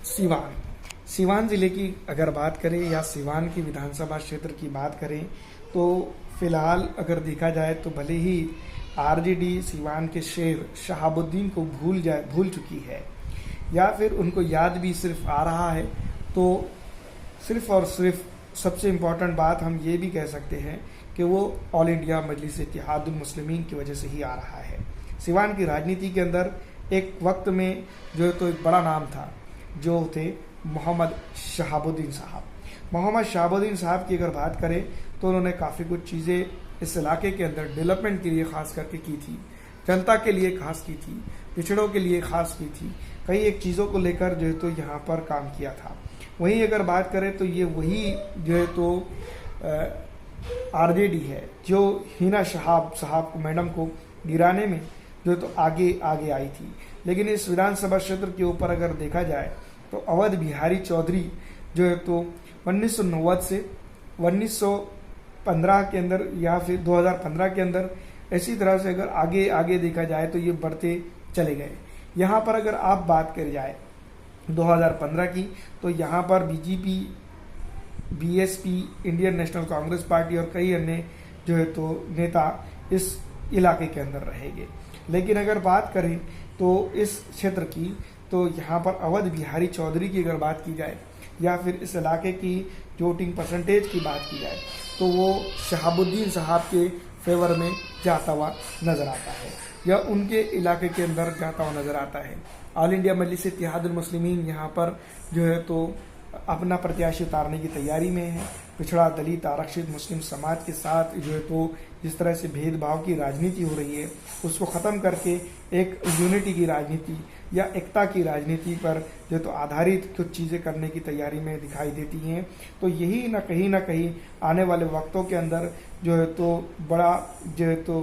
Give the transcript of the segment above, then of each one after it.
सिवान सिवान ज़िले की अगर बात करें या सिवान की विधानसभा क्षेत्र की बात करें तो फिलहाल अगर देखा जाए तो भले ही आरजेडी सिवान के शेर शहाबुद्दीन को भूल चुकी है या फिर उनको याद भी सिर्फ आ रहा है, तो सिर्फ और सिर्फ सबसे इम्पोर्टेंट बात हम ये भी कह सकते हैं कि वो ऑल इंडिया मजलिस इत्तेहादुल मुस्लिमीन की वजह से ही आ रहा है। सिवान की राजनीति के अंदर एक वक्त में जो है तो एक बड़ा नाम था, जो थे मोहम्मद शहाबुद्दीन साहब। मोहम्मद शहाबुद्दीन साहब की अगर बात करें तो उन्होंने काफ़ी कुछ चीज़ें इस इलाके के अंदर डेवलपमेंट के लिए ख़ास करके की थी, जनता के लिए खास की थी, पिछड़ों के लिए खास की थी, कई एक चीज़ों को लेकर जो है तो यहाँ पर काम किया था। वहीं अगर बात करें तो ये वही जो है तो आरजेडी है जो हिना शहाब साहब को मैडम को गिराने में जो तो आगे आगे आई थी। लेकिन इस विधानसभा क्षेत्र के ऊपर अगर देखा जाए तो अवध बिहारी चौधरी जो है तो 1990 से 1915 के अंदर या फिर 2015 के अंदर इसी तरह से अगर आगे आगे देखा जाए तो ये बढ़ते चले गए। यहाँ पर अगर आप बात करी जाए 2015 की तो यहाँ पर BJP, BSP, Indian national Congress party और कई अन्य जो है तो नेता इस इलाके के अंदर रहेंगे। लेकिन अगर बात करें तो इस क्षेत्र की तो यहाँ पर अवध बिहारी चौधरी की अगर बात की जाए या फिर इस इलाके की वोटिंग परसेंटेज की बात की जाए तो वो शहाबुद्दीन साहब के फेवर में जाता हुआ नजर आता है या उनके इलाके के अंदर जाता हुआ नजर आता है। ऑल इंडिया मजलिस इत्तेहादुल मुस्लिमीन यहाँ पर जो है तो अपना प्रत्याशी उतारने की तैयारी में है। पिछड़ा, दलित, आरक्षित मुस्लिम समाज के साथ जो है तो जिस तरह से भेदभाव की राजनीति हो रही है उसको ख़त्म करके एक यूनिटी की राजनीति या एकता की राजनीति पर जो तो आधारित कुछ चीज़ें करने की तैयारी में दिखाई देती हैं। तो यही ना कहीं आने वाले वक्तों के अंदर जो है तो बड़ा जो है तो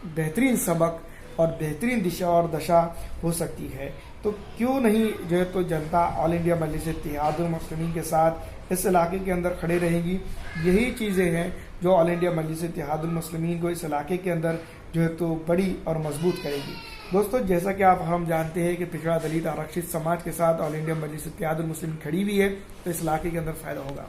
बेहतरीन सबक और बेहतरीन दिशा और दशा हो सकती है। तो क्यों नहीं जो है तो जनता ऑल इंडिया मजलिस इत्तेहादुल मुस्लिमीन के साथ इस इलाके के अंदर खड़े रहेगी। यही चीज़ें हैं जो ऑल इंडिया मजलिस इत्तेहादुल मुस्लिमीन को इस इलाके के अंदर जो है तो बड़ी और मजबूत करेगी। दोस्तों, जैसा कि हम जानते हैं कि पिछड़ा, दलित, आरक्षित समाज के साथ ऑल इंडिया मजलिस इत्तेहादुल मुस्लिमीन खड़ी हुई है, तो इस इलाके के अंदर फायदा होगा।